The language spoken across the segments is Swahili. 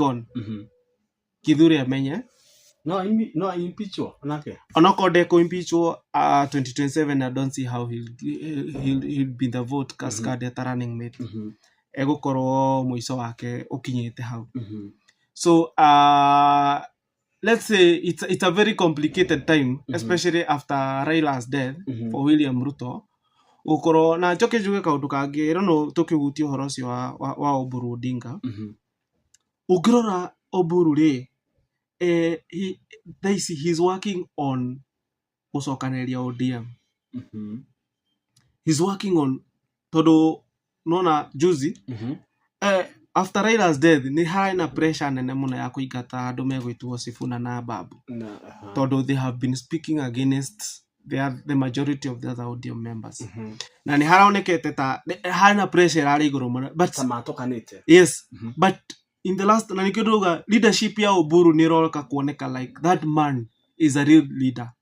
gone. Kithure amenye no impeachwo nake onakode ko impeachwo 2027. I don't see how he'll be the vote cascade at running mate. Egukorwo muico wake ukinyite hau. So let's say it's a very complicated time, especially after Raila's death for William Ruto. Ukoro na njoke njuge kaundu kangi no tukihutia horo cio wa Oburu Odinga. Ungirora Oburu ri he's working on gucokaneria ODM. He's working on todo nona juzi after Raila's death ni haina pressure nene muno ya kuigata andu megwitwo Sifuna na Babu todo they have been speaking against the majority of the other ODM members. Na ni haraonekete ta haina pressure ari iguru muno but samatokanite. Yes, but in the last na nikidoga leadership ya Oburu ni roka kuoneka like that man is a real leader.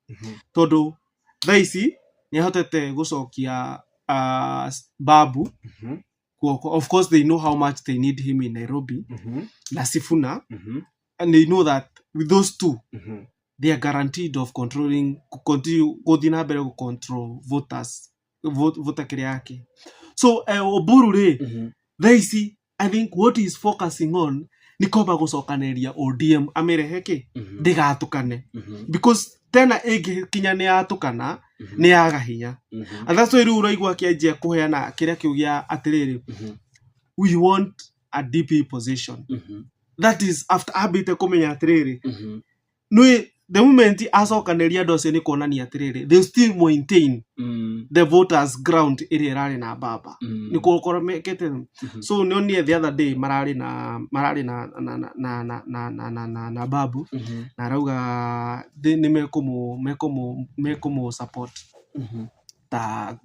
Todo thaisi ni hotete gucokia Babu. Of course they know how much they need him in Nairobi. Na Sifuna. And they know that with those two they are guaranteed of controlling continue godina bere control voters voter kiriake. So Oburu re thaisi I think what he is focusing on ni koba gucokaneria ODM amereheke ndigatukane because tena kinya ni atukana ni yaga hinya. And that's why ru raigwa kianjia kuheana kiria kiugia atiriri we want a DP position. That is after abite kumenya atiriri no the moment acokaneria ndose ni kuonania atiriri they still maintain the voters ground iri rari na Baba ni kokoro mekete. So nionie the other day marari na Babu na rauga ni mekumu support ta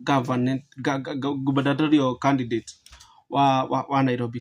gubernatorial candidate wa Nairobi